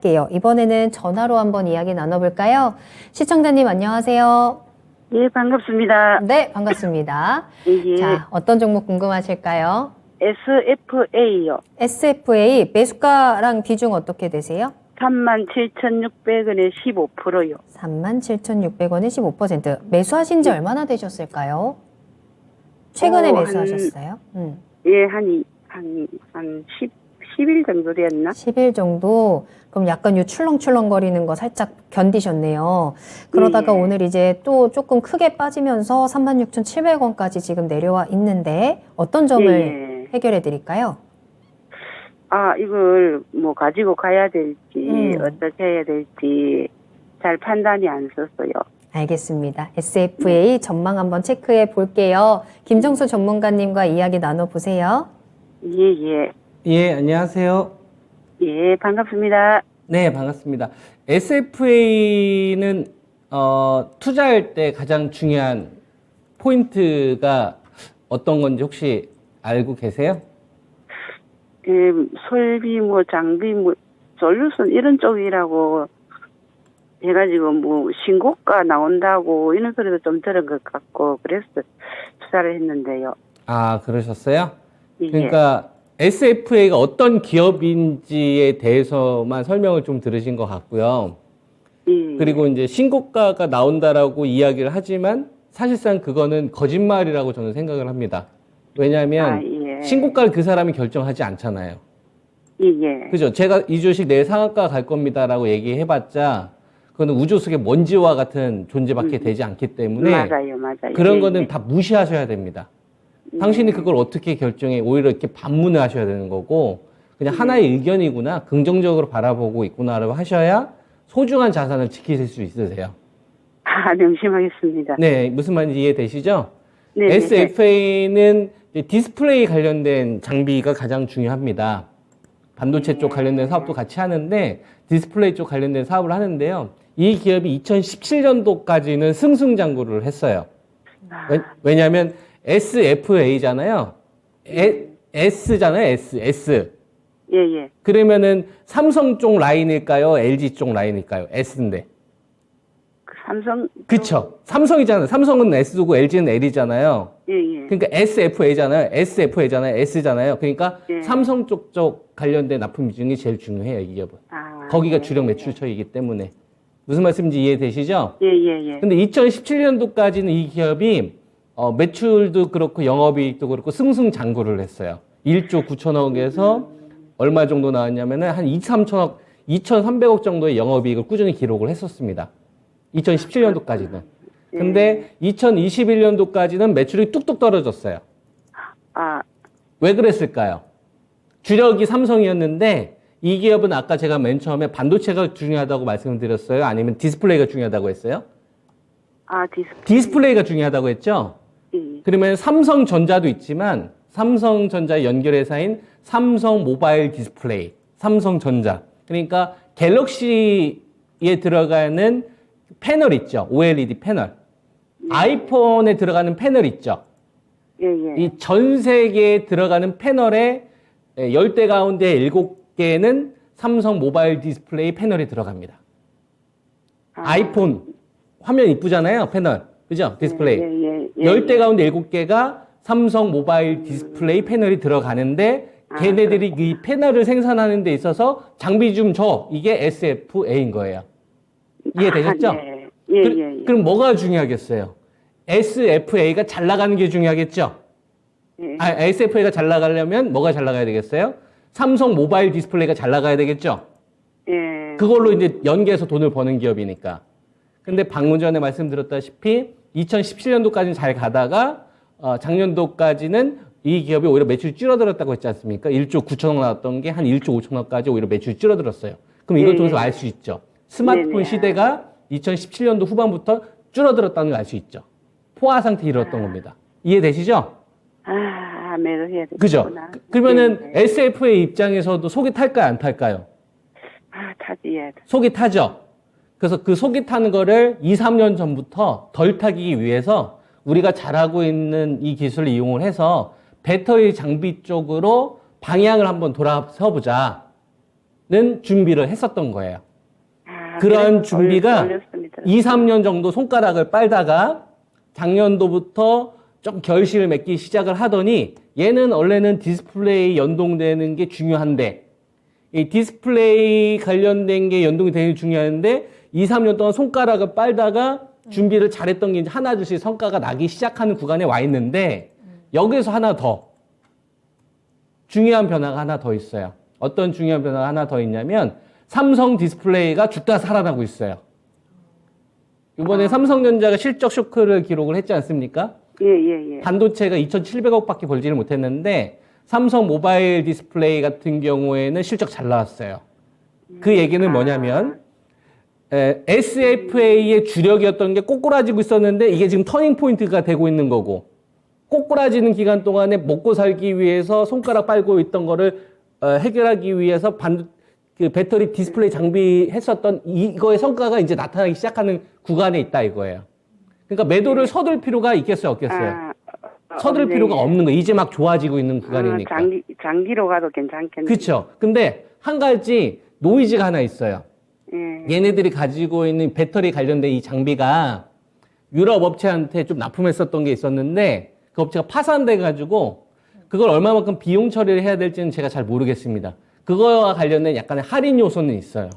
게요. 이번에는 전화로 한번 이야기 나눠볼까요? 시청자님 안녕하세요. 예, 반갑습니다. 네, 반갑습니다. 예, 자, 어떤 종목 궁금하실까요? SFA요. SFA 매수가랑 비중 어떻게 되세요? 37,600원에 15%요. 37,600원에 15%. 매수하신 지 얼마나 되셨을까요? 최근에 매수하셨어요? 예, 한 10일 정도 됐나? 10일 정도? 그럼 약간 요 출렁출렁거리는 거 살짝 견디셨네요. 그러다가 예. 오늘 이제 또 조금 크게 빠지면서 36,700원까지 지금 내려와 있는데 어떤 점을 예. 해결해 드릴까요? 아, 이걸 뭐 가지고 가야 될지, 어떻게 해야 될지 잘 판단이 안 섰어요. 알겠습니다. SFA 전망 한번 체크해 볼게요. 김정수 전문가님과 이야기 나눠보세요. 예, 예. 예, 안녕하세요. 예, 반갑습니다. 네, 반갑습니다. SFA는 투자할 때 가장 중요한 포인트가 어떤 건지 혹시 알고 계세요? 예, 설비, 뭐, 장비, 뭐, 솔루션 이런 쪽이라고 해가지고 뭐 신고가 나온다고 이런 소리도 좀 들은 것 같고 그래서 투자를 했는데요. 아, 그러셨어요? 예. 그러니까 SFA가 어떤 기업인지에 대해서만 설명을 좀 들으신 것 같고요. 예. 그리고 이제 신고가가 나온다라고 이야기를 하지만 사실상 그거는 거짓말이라고 저는 생각을 합니다. 왜냐하면 예. 신고가를 그 사람이 결정하지 않잖아요. 예, 예. 그죠? 제가 이 주식 내일 상한가 갈 겁니다라고 얘기해봤자 그거는 우주 속의 먼지와 같은 존재밖에 되지 않기 때문에 맞아요, 맞아요. 그런 예, 거는 예. 다 무시하셔야 됩니다. 당신이 그걸 어떻게 결정해 오히려 이렇게 반문을 하셔야 되는 거고 그냥 하나의 의견이구나 긍정적으로 바라보고 있구나라고 하셔야 소중한 자산을 지키실 수 있으세요. 아, 명심하겠습니다. 네, 무슨 말인지 이해되시죠? 네, SFA는 디스플레이 관련된 장비가 가장 중요합니다. 반도체 쪽 관련된 사업도 같이 하는데 디스플레이 쪽 관련된 사업을 하는데요. 이 기업이 2017년도까지는 승승장구를 했어요. 왜냐하면 SFA잖아요. S잖아요. S. 예, 예. 그러면은 삼성 쪽 라인일까요? LG 쪽 라인일까요? S인데. 그 삼성. 그쵸. 삼성이잖아요. 삼성은 S고 LG는 L이잖아요. 예, 예. 그러니까 SFA잖아요. S잖아요. 그러니까 예. 삼성 쪽 관련된 납품 비중이 제일 중요해요, 이 기업은. 아, 거기가 예, 주력 매출처이기 때문에. 무슨 말씀인지 이해되시죠? 예, 예, 예. 근데 2017년도까지는 이 기업이 매출도 그렇고 영업이익도 그렇고 승승장구를 했어요. 1조 9천억에서 얼마 정도 나왔냐면은 한 2, 3천억, 2,300억 정도의 영업이익을 꾸준히 기록을 했었습니다. 2017년도까지는. 근데 2021년도까지는 매출이 뚝뚝 떨어졌어요. 아, 왜 그랬을까요? 주력이 삼성이었는데 이 기업은 아까 제가 맨 처음에 반도체가 중요하다고 말씀을 드렸어요? 아니면 디스플레이가 중요하다고 했어요? 아, 디스플레이가 중요하다고 했죠? 예. 그러면 삼성전자도 있지만 삼성전자 연결회사인 삼성 모바일 디스플레이, 삼성전자. 그러니까 갤럭시에 들어가는 패널 있죠. OLED 패널. 아이폰에 들어가는 패널 있죠. 예, 예. 이 전 세계에 들어가는 패널의 10대 가운데 7개는 삼성 모바일 디스플레이 패널이 들어갑니다. 아이폰 화면 이쁘잖아요, 패널. 그죠? 디스플레이. 예, 10대 가운데 7개가 삼성 모바일 디스플레이 패널이 들어가는데 걔네들이 이 패널을 생산하는 데 있어서 장비 좀 줘. 이게 SFA인 거예요. 이해되셨죠? 아, 네. 예. 그럼 뭐가 중요하겠어요? SFA가 잘 나가는 게 중요하겠죠? 예. SFA가 잘 나가려면 뭐가 잘 나가야 되겠어요? 삼성 모바일 디스플레이가 잘 나가야 되겠죠? 예. 그걸로 이제 연계해서 돈을 버는 기업이니까. 근데 방금 전에 말씀드렸다시피 2017년도까지는 잘 가다가 작년도까지는 이 기업이 오히려 매출이 줄어들었다고 했지 않습니까? 1조 9천억 나왔던 게 한 1조 5천억까지 오히려 매출이 줄어들었어요. 그럼 이걸 통해서 알 수 있죠. 스마트폰 시대가 2017년도 후반부터 줄어들었다는 걸 알 수 있죠. 포화 상태 이뤘던 겁니다. 이해되시죠? 아, 매도해야 되겠구나. 그죠? 그러면은 SFA 입장에서도 속이 탈까요, 안 탈까요? 아, 타지, 예. 속이 타죠. 그래서 그 속이 타는 거를 2, 3년 전부터 덜 타기 위해서 우리가 잘하고 있는 이 기술을 이용을 해서 배터리 장비 쪽으로 방향을 한번 돌아서 보자. 준비를 했었던 거예요. 아, 그런 그래서 준비가 올렸습니다. 2, 3년 정도 손가락을 빨다가 작년도부터 좀 결실을 맺기 시작을 하더니 얘는 원래는 디스플레이 연동되는 게 중요한데 이 디스플레이 관련된 게 연동이 되는 게 중요한데 2, 3년 동안 손가락을 빨다가 준비를 잘했던 게 이제 하나둘씩 성과가 나기 시작하는 구간에 와 있는데 여기서 하나 더 중요한 변화가 하나 더 있어요. 어떤 중요한 변화가 하나 더 있냐면 삼성 디스플레이가 죽다 살아나고 있어요. 이번에 삼성전자가 실적 쇼크를 기록을 했지 않습니까? 예. 반도체가 2,700억밖에 벌지를 못했는데 삼성 모바일 디스플레이 같은 경우에는 실적 잘 나왔어요. 그 얘기는 뭐냐면 SFA의 주력이었던 게 꼬꾸라지고 있었는데 이게 지금 터닝 포인트가 되고 있는 거고 꼬꾸라지는 기간 동안에 먹고 살기 위해서 손가락 빨고 있던 거를 해결하기 위해서 그 배터리 디스플레이 장비했었던 이거의 성과가 이제 나타나기 시작하는 구간에 있다 이거예요. 그러니까 매도를 서둘 필요가 있겠어요, 없겠어요? 서둘 필요가 없는 거예요. 이제 막 좋아지고 있는 구간이니까. 장기로 가도 괜찮겠네요. 그렇죠. 근데 한 가지 노이즈가 하나 있어요. 예. 얘네들이 가지고 있는 배터리 관련된 이 장비가 유럽 업체한테 좀 납품했었던 게 있었는데 그 업체가 파산돼가지고 그걸 얼마만큼 비용 처리를 해야 될지는 제가 잘 모르겠습니다. 그거와 관련된 약간의 할인 요소는 있어요.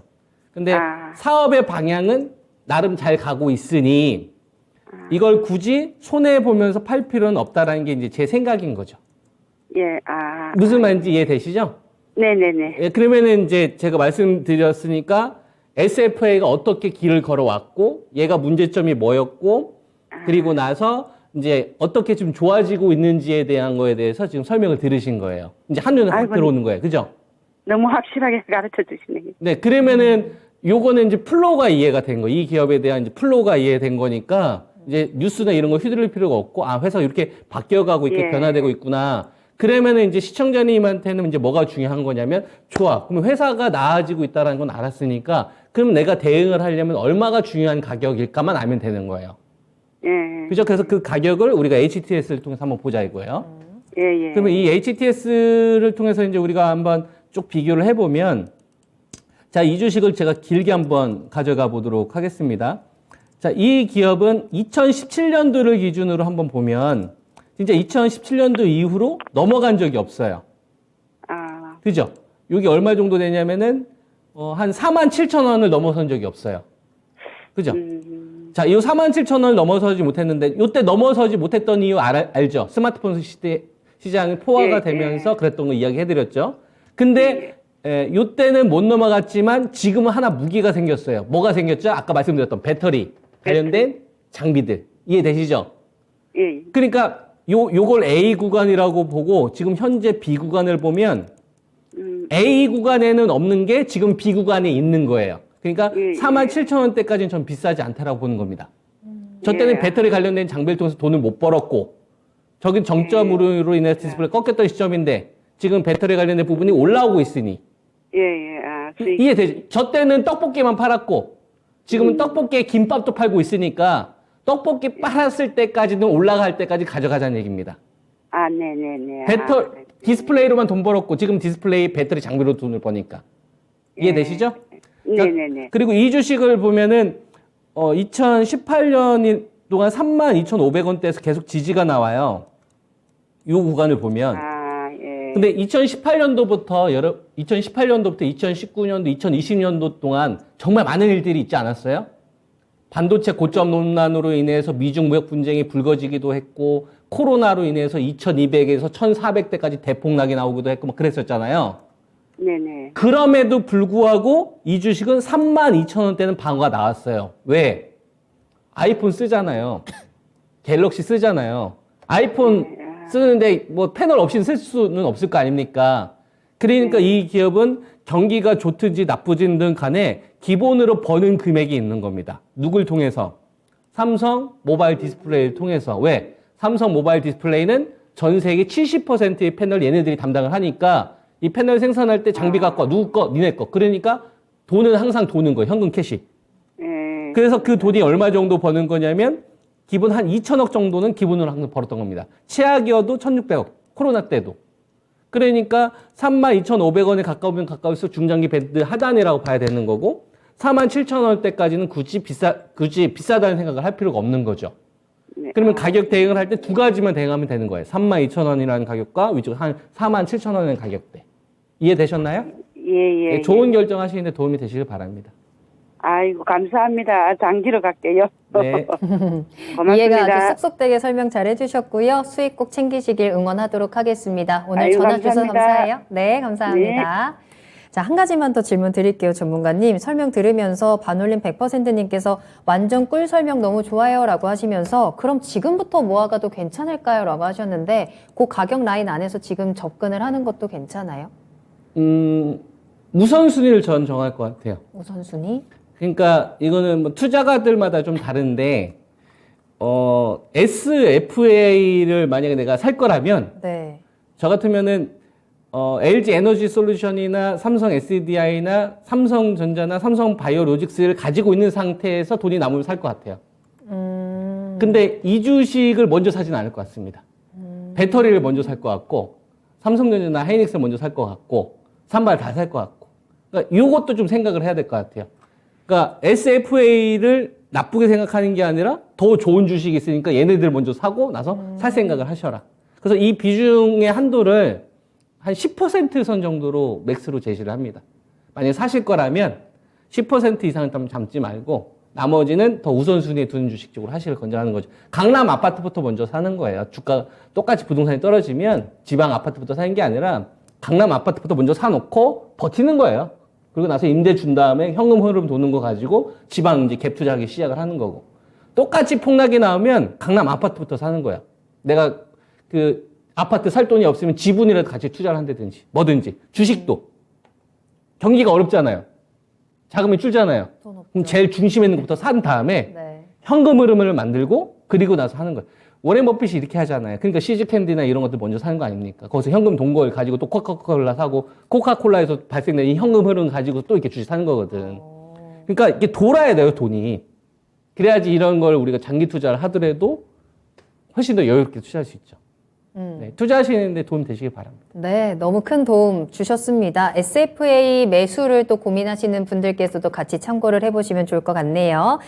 근데 사업의 방향은 나름 잘 가고 있으니 이걸 굳이 손해보면서 팔 필요는 없다라는 게 이제 제 생각인 거죠. 예, 무슨 말인지 이해되시죠? 네네네. 예, 그러면은 이제 제가 말씀드렸으니까 SFA가 어떻게 길을 걸어왔고 얘가 문제점이 뭐였고 그리고 나서 이제 어떻게 좀 좋아지고 있는지에 대한 거에 대해서 지금 설명을 들으신 거예요. 이제 한눈에 확 들어오는 거예요. 그죠? 너무 확실하게 가르쳐 주시네요. 네, 그러면은 요거는 이제 플로우가 이해가 된 거. 이 기업에 대한 이제 플로우가 이해된 거니까 이제 뉴스나 이런 거 휘둘릴 필요가 없고 회사가 이렇게 바뀌어가고 이렇게 변화되고 있구나. 그러면은 이제 시청자님한테는 이제 뭐가 중요한 거냐면 좋아. 그러면 회사가 나아지고 있다는 건 알았으니까 그럼 내가 대응을 하려면 얼마가 중요한 가격일까만 알면 되는 거예요. 예. 그죠? 그래서 그 가격을 우리가 HTS를 통해서 한번 보자 이거예요. 예. 그러면 이 HTS를 통해서 이제 우리가 한번 쭉 비교를 해보면 자, 이 주식을 제가 길게 한번 가져가 보도록 하겠습니다. 자, 이 기업은 2017년도를 기준으로 한번 보면 진짜 2017년도 이후로 넘어간 적이 없어요. 그죠? 여기 얼마 정도 되냐면은 한 47,000원을 넘어선 적이 없어요. 그죠? 자, 이 47,000원을 넘어서지 못했는데 이때 넘어서지 못했던 이유 알죠? 스마트폰 시장이 포화가 되면서 그랬던 거 이야기해드렸죠. 근데 이때는 못 넘어갔지만 지금은 하나 무기가 생겼어요. 뭐가 생겼죠? 아까 말씀드렸던 배터리 관련된 장비들. 이해되시죠? 예. 그러니까 요걸 A 구간이라고 보고 지금 현재 B 구간을 보면 A 구간에는 없는 게 지금 B 구간에 있는 거예요. 그러니까 47,000원대까지는 전 비싸지 않다라고 보는 겁니다. 저 때는 배터리 관련된 장비를 통해서 돈을 못 벌었고 저긴 정점으로 인해서 디스플레이 꺾였던 시점인데 지금 배터리 관련된 부분이 올라오고 있으니 이해되죠? 저 때는 떡볶이만 팔았고 지금은 떡볶이에 김밥도 팔고 있으니까 떡볶이 팔았을 때까지는 올라갈 때까지 가져가자는 얘기입니다. 네네네. 디스플레이로만 돈 벌었고 지금 디스플레이 배터리 장비로 돈을 버니까. 이해되시죠? 네네네. 그리고 이 주식을 보면은 2018년 동안 32,500원대에서 계속 지지가 나와요. 이 구간을 보면. 근데 2018년도부터 2019년도, 2020년도 동안 정말 많은 일들이 있지 않았어요? 반도체 고점 논란으로 인해서 미중 무역 분쟁이 불거지기도 했고 코로나로 인해서 2,200에서 1,400대까지 대폭락이 나오기도 했고 막 그랬었잖아요. 네네. 그럼에도 불구하고 이 주식은 32,000원대는 방어가 나왔어요. 왜? 아이폰 쓰잖아요. 갤럭시 쓰잖아요. 아이폰 쓰는데 뭐 패널 없이는 쓸 수는 없을 거 아닙니까? 그러니까 이 기업은 경기가 좋든지 나쁘든 간에 기본으로 버는 금액이 있는 겁니다. 누굴 통해서? 삼성 모바일 디스플레이를 통해서. 왜? 삼성 모바일 디스플레이는 전 세계 70%의 패널 얘네들이 담당을 하니까 이 패널 생산할 때 장비 갖고 와. 누구 거? 니네 거. 그러니까 돈은 항상 도는 거예요. 현금 캐시. 그래서 그 돈이 얼마 정도 버는 거냐면 기본 한 2천억 정도는 기본으로 항상 벌었던 겁니다. 최악이어도 1,600억. 코로나 때도. 그러니까 32,500원에 가까우면 가까울수록 중장기 밴드 하단이라고 봐야 되는 거고 47,000원대까지는 굳이 비싸다는 생각을 할 필요가 없는 거죠. 네. 그러면 가격 대응을 할 때 두 가지만 대응하면 되는 거예요. 32,000원이라는 가격과 위쪽 한 47,000원의 가격대. 이해되셨나요? 예, 예. 네, 좋은 결정하시는데 도움이 되시길 바랍니다. 아이고, 감사합니다. 장기로 갈게요. 네. 고맙습니다. 이해가 아주 쏙쏙되게 설명 잘 해주셨고요. 수익 꼭 챙기시길 응원하도록 하겠습니다. 오늘 아이고, 전화 주셔서 감사합니다. 감사해요. 네, 감사합니다. 자, 한 가지만 더 질문 드릴게요, 전문가님. 설명 들으면서 반올림 100%님께서 완전 꿀 설명 너무 좋아요 라고 하시면서 그럼 지금부터 모아가도 괜찮을까요? 라고 하셨는데 그 가격 라인 안에서 지금 접근을 하는 것도 괜찮아요? 우선순위를 전 정할 것 같아요. 우선순위? 그러니까 이거는 뭐 투자가들마다 좀 다른데 SFA를 만약에 내가 살 거라면 네. 저 같으면은 LG 에너지 솔루션이나 삼성 SDI나 삼성전자나 삼성 바이오로직스를 가지고 있는 상태에서 돈이 남으면 살 것 같아요. 근데 이 주식을 먼저 사지는 않을 것 같습니다. 배터리를 먼저 살 것 같고 삼성전자나 하이닉스를 먼저 살 것 같고 삼발 다 살 것 같고 그러니까 이것도 좀 생각을 해야 될 것 같아요. 그러니까 SFA를 나쁘게 생각하는 게 아니라 더 좋은 주식이 있으니까 얘네들 먼저 사고 나서 살 생각을 하셔라. 그래서 이 비중의 한도를 한 10% 선 정도로 맥스로 제시를 합니다. 만약에 사실 거라면 10% 이상은 담지 말고 나머지는 더 우선순위에 두는 주식 쪽으로 하시길 권장하는 거죠. 강남 아파트부터 먼저 사는 거예요. 주가 똑같이 부동산이 떨어지면 지방 아파트부터 사는 게 아니라 강남 아파트부터 먼저 사놓고 버티는 거예요. 그리고 나서 임대 준 다음에 현금 흐름 도는 거 가지고 지방 이제 갭 투자하기 시작을 하는 거고. 똑같이 폭락이 나오면 강남 아파트부터 사는 거야. 내가 그 아파트 살 돈이 없으면 지분이라도 같이 투자를 한다든지 뭐든지 주식도 경기가 어렵잖아요. 자금이 줄잖아요. 돈 없죠. 그럼 제일 중심에 있는 것부터 산 다음에 네. 현금 흐름을 만들고 그리고 나서 하는 거예요. 워렌 버핏이 이렇게 하잖아요. 그러니까 시즈 캔디나 이런 것들 먼저 사는 거 아닙니까? 거기서 현금 동거를 가지고 또 코카콜라 사고 코카콜라에서 발생된 이 현금 흐름 가지고 또 이렇게 주식 사는 거거든. 그러니까 이게 돌아야 돼요, 돈이. 그래야지 이런 걸 우리가 장기 투자를 하더라도 훨씬 더 여유롭게 투자할 수 있죠. 네, 투자하시는데 도움 되시길 바랍니다. 네, 너무 큰 도움 주셨습니다. SFA 매수를 또 고민하시는 분들께서도 같이 참고를 해보시면 좋을 것 같네요.